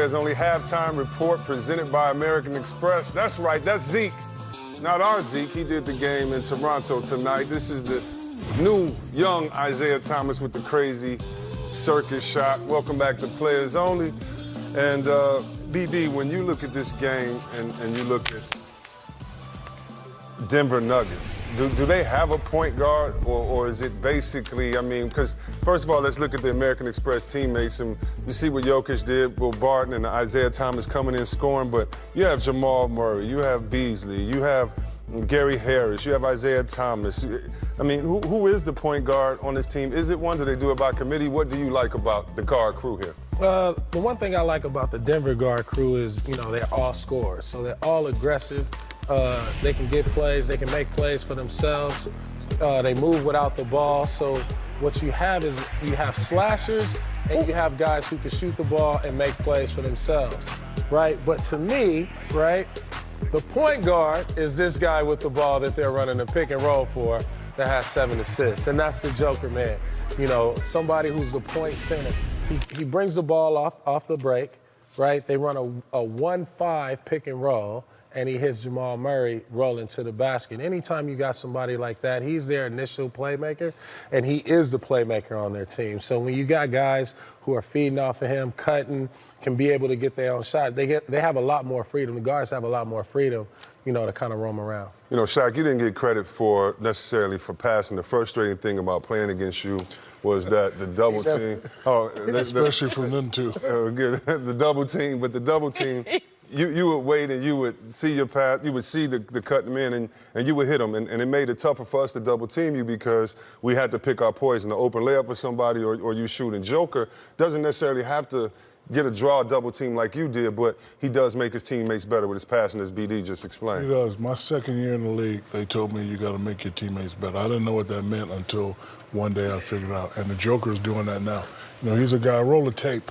There's only halftime report presented by American Express. That's right, that's Zeke. Not our Zeke. He did the game in Toronto tonight. This is the new, young Isaiah Thomas with the crazy circus shot. Welcome back to Players Only. And BD, when you look at this game and you look at Denver Nuggets, do they have a point guard, or is it basically, I mean, because first of all, let's look at the American Express teammates, and you see what Jokic did, Will Barton and Isaiah Thomas coming in scoring, but you have Jamal Murray, you have Beasley, you have Gary Harris, you have Isaiah Thomas. I mean, who is the point guard on this team? Is it one? Do they do it by committee? What do you like about the guard crew here? The one thing I like about the Denver guard crew is, they're all scorers, so they're all aggressive. They can get plays, they can make plays for themselves. They move without the ball. So what you have is you have slashers and you have guys who can shoot the ball and make plays for themselves, right? But to me, right, the point guard is this guy with the ball that they're running a pick and roll for that has 7 assists, and that's the Joker, man. Somebody who's the point center. He brings the ball off the break, right? They run a 1-5 pick and roll, and he hits Jamal Murray rolling to the basket. Anytime you got somebody like that, he's their initial playmaker, and he is the playmaker on their team. So when you got guys who are feeding off of him, cutting, can be able to get their own shot, they have a lot more freedom. The guards have a lot more freedom, to kind of roam around. Shaq, you didn't get credit necessarily for passing. The frustrating thing about playing against you was that the double team. Especially from them two. The double team, but the double team. You would wait and you would see your path, you would see the cut men and you would hit them. And it made it tougher for us to double team you because we had to pick our poison, to open layup for somebody or you shoot. And Joker doesn't necessarily have to get a draw double team like you did, but he does make his teammates better with his passing, as BD just explained. He does. My second year in the league, they told me you got to make your teammates better. I didn't know what that meant until one day I figured out. And the Joker's doing that now. He's a guy, roll the tape.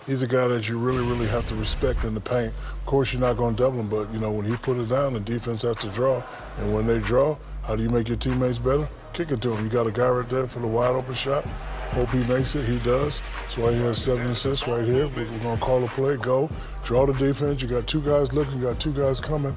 He's a guy that you really, really have to respect in the paint. Of course, you're not going to double him, but, when he put it down, the defense has to draw. And when they draw, how do you make your teammates better? Kick it to him. You got a guy right there for the wide-open shot. Hope he makes it. He does. That's why he has 7 assists right here. We're going to call a play, go, draw the defense. You got 2 guys looking, you got 2 guys coming.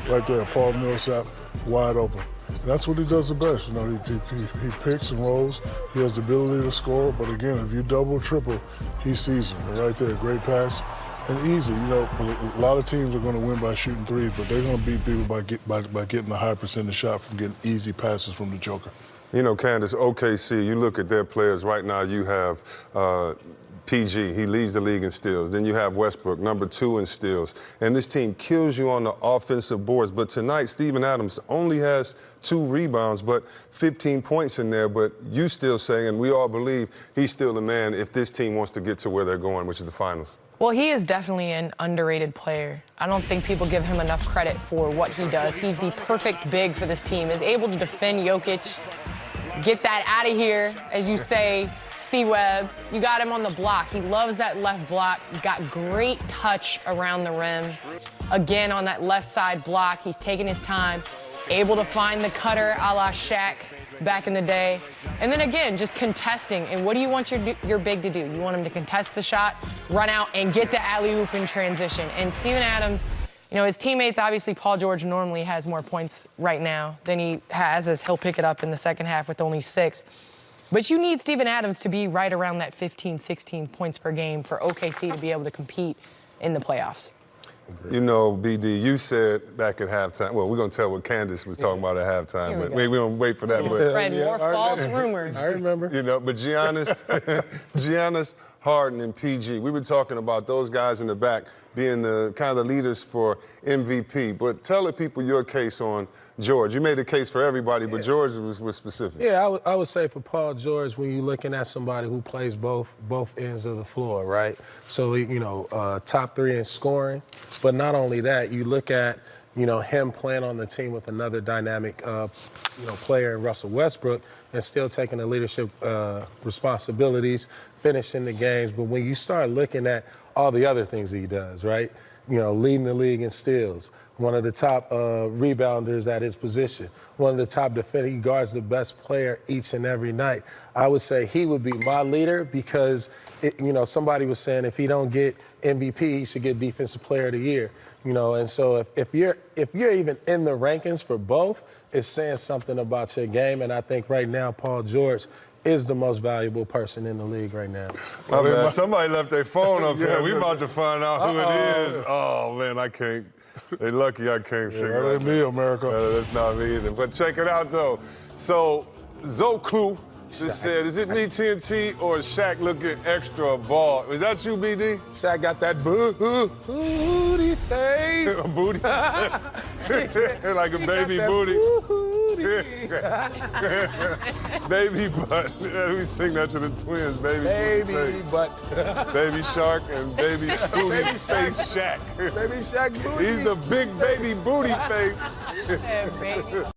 Right there, Paul Millsap, wide open. And that's what he does the best. He picks and rolls. He has the ability to score. But again, if you double, triple, he sees them. And right there, great pass and easy. A lot of teams are going to win by shooting threes, but they're going to beat people by getting a high percentage shot from getting easy passes from the Joker. Candace, OKC, you look at their players right now. You have PG, he leads the league in steals. Then you have Westbrook, number 2 in steals. And this team kills you on the offensive boards. But tonight, Steven Adams only has 2 rebounds, but 15 points in there. But you still say, and we all believe, he's still the man if this team wants to get to where they're going, which is the finals. Well, he is definitely an underrated player. I don't think people give him enough credit for what he does. He's the perfect big for this team. Is able to defend Jokic, get that out of here, as you say, C-Web. You got him on the block. He loves that left block. Got great touch around the rim. Again, on that left side block, he's taking his time, able to find the cutter a la Shaq back in the day. And then again, just contesting. And what do you want your big to do? You want him to contest the shot, run out, and get the alley-oop in transition. And Steven Adams, his teammates, obviously Paul George normally has more points right now than he has, as he'll pick it up in the second half with only 6. But you need Steven Adams to be right around that 15, 16 points per game for OKC to be able to compete in the playoffs. BD, you said back at halftime, well, we're going to tell what Candace was talking about at halftime, but we don't wait for that. Spread more false rumors. I remember. But Giannis, Harden, and PG, we were talking about those guys in the back being the kind of the leaders for MVP. But tell the people your case on George. You made a case for everybody, but George was specific. Yeah, I would say for Paul George, when you're looking at somebody who plays both ends of the floor, right? So, top 3 in scoring. But not only that, you look at, him playing on the team with another dynamic, player in Russell Westbrook and still taking the leadership responsibilities, finishing the games. But when you start looking at all the other things he does, right? leading the league in steals, one of the top rebounders at his position, one of the top defenders. He guards the best player each and every night. I would say he would be my leader because, somebody was saying if he don't get MVP, he should get Defensive Player of the Year. And so if you're even in the rankings for both, it's saying something about your game. And I think right now Paul George is the most valuable person in the league right now. Oh, man, somebody left their phone up Yeah, here. We about to find out who it is. Oh, man, I can't. They lucky I can't figure That it ain't me, America. That's not me either. But check it out, though. So, Zoklu just said, is it me, TNT, or is Shaq looking extra bald? Is that you, BD? Shaq got that booty face. Booty? Like a baby booty. Baby butt. We sing that to the twins, baby butt. Baby Shark and baby booty face Shaq. Baby Shaq booty. He's the big baby booty face. Yeah, baby.